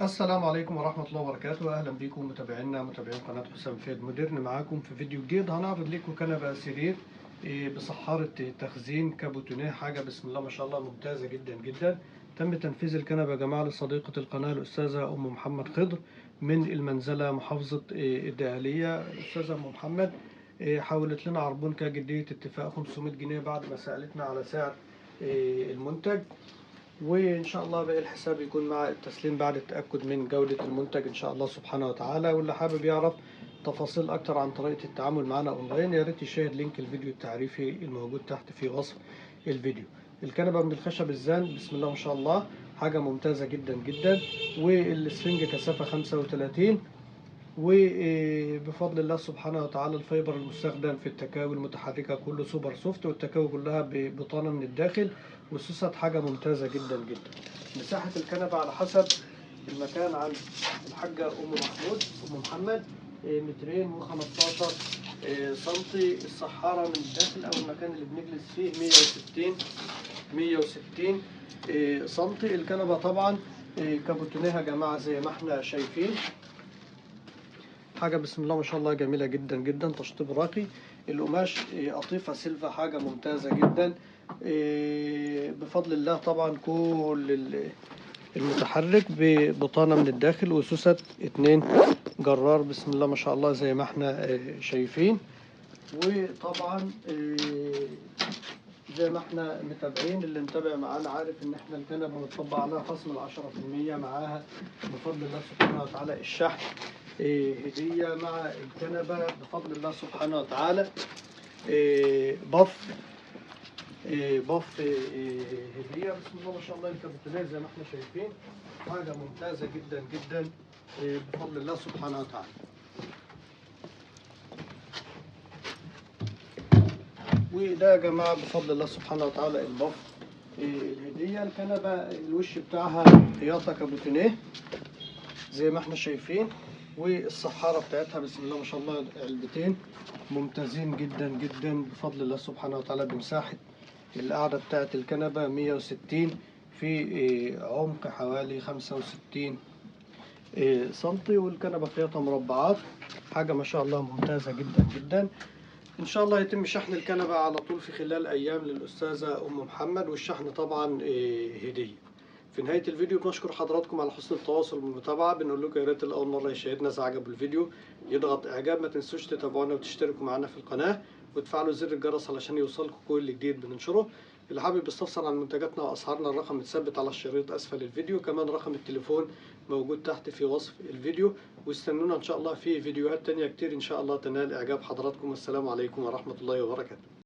السلام عليكم ورحمة الله وبركاته. أهلا بكم متابعين قناة حسام فيد مودرن. معاكم في فيديو جديد هنعرض لكم كنبة سرير بصحارة تخزين كابوتونيه. حاجة بسم الله ما شاء الله ممتازة جدا جدا. تم تنفيذ الكنبة يا جماعة لصديقة القناة الأستاذة أم محمد خضر من المنزلة محافظة الدقهلية. الأستاذة أم محمد حولت لنا عربون كجدية اتفاق 500 جنيه بعد ما سألتنا على سعر المنتج، وإن شاء الله باقي الحساب يكون مع التسليم بعد التأكد من جودة المنتج إن شاء الله سبحانه وتعالى. واللي حابب يعرف تفاصيل أكتر عن طريقة التعامل معنا أونلاين يا ريت يشاهد لينك الفيديو التعريفي الموجود تحت في وصف الفيديو. الكنبة من الخشب الزان بسم الله ما شاء الله، حاجة ممتازة جدا جدا، والسفنج كثافة 35، وبفضل الله سبحانه وتعالى الفايبر المستخدم في التكاوي المتحركة كله سوبر سوفت، والتكاوي كلها ببطانة من الداخل، والسوست حاجة ممتازة جدا جدا. مساحة الكنبة على حسب المكان عند الحاجة أم محمد 215 سنتي. الصحارة من الداخل أو المكان اللي بنجلس فيه 160 سنتي. الكنبة طبعا كابوتونيها يا جماعة زي ما احنا شايفين، حاجة بسم الله ما شاء الله جميلة جدا جدا، تشطيب راقي. القماش قطيفة سيلفا، حاجة ممتازة جدا بفضل الله. طبعا كل المتحرك ببطانة من الداخل، وسوست 2 جرار بسم الله ما شاء الله زي ما احنا شايفين. وطبعا زي ما احنا متابعين، اللي متابع معانا عارف ان احنا الكنبة متطبق عليها خصم 10% معاها بفضل الله سبحانه وتعالى. الشحن هدية مع الكنبة بفضل الله سبحانه وتعالى. بف هدية بسم الله ما شاء الله. الكابوتونيه زي ما احنا شايفين حاجة ممتازة جدا جدا بفضل الله سبحانه وتعالى. وده يا جماعة بفضل الله سبحانه وتعالى البف الهدية. الكنبة الوش بتاعها خياطة كابوتونيه زي ما احنا شايفين، والصحارة بتاعتها بسم الله ما شاء الله علبتين ممتازين جدا جدا بفضل الله سبحانه وتعالى. بمساحة القعدة بتاعت الكنبة 160 في عمق حوالي 65 سنتي، والكنبة خياطة مربعات، حاجة ما شاء الله ممتازة جدا جدا. إن شاء الله يتم شحن الكنبة على طول في خلال أيام للأستاذة أم محمد، والشحن طبعا هدية. في نهاية الفيديو بنشكر حضراتكم على حسن التواصل والمتابعة. بنقول لكم يا ريت لأول مرة يشاهدنا إذا عجب الفيديو يضغط إعجاب، ما تنسوش تتابعونا وتشتركوا معنا في القناة وتفعلوا زر الجرس علشان يوصلكم كل جديد بننشره. اللي حابب يستفسر عن منتجاتنا وأسعارنا الرقم متثبت على الشريط أسفل الفيديو، كمان رقم التليفون موجود تحت في وصف الفيديو. واستنونا إن شاء الله في فيديوهات تانية كتير إن شاء الله تنال إعجاب حضراتكم. السلام عليكم ورحمة الله وبركاته.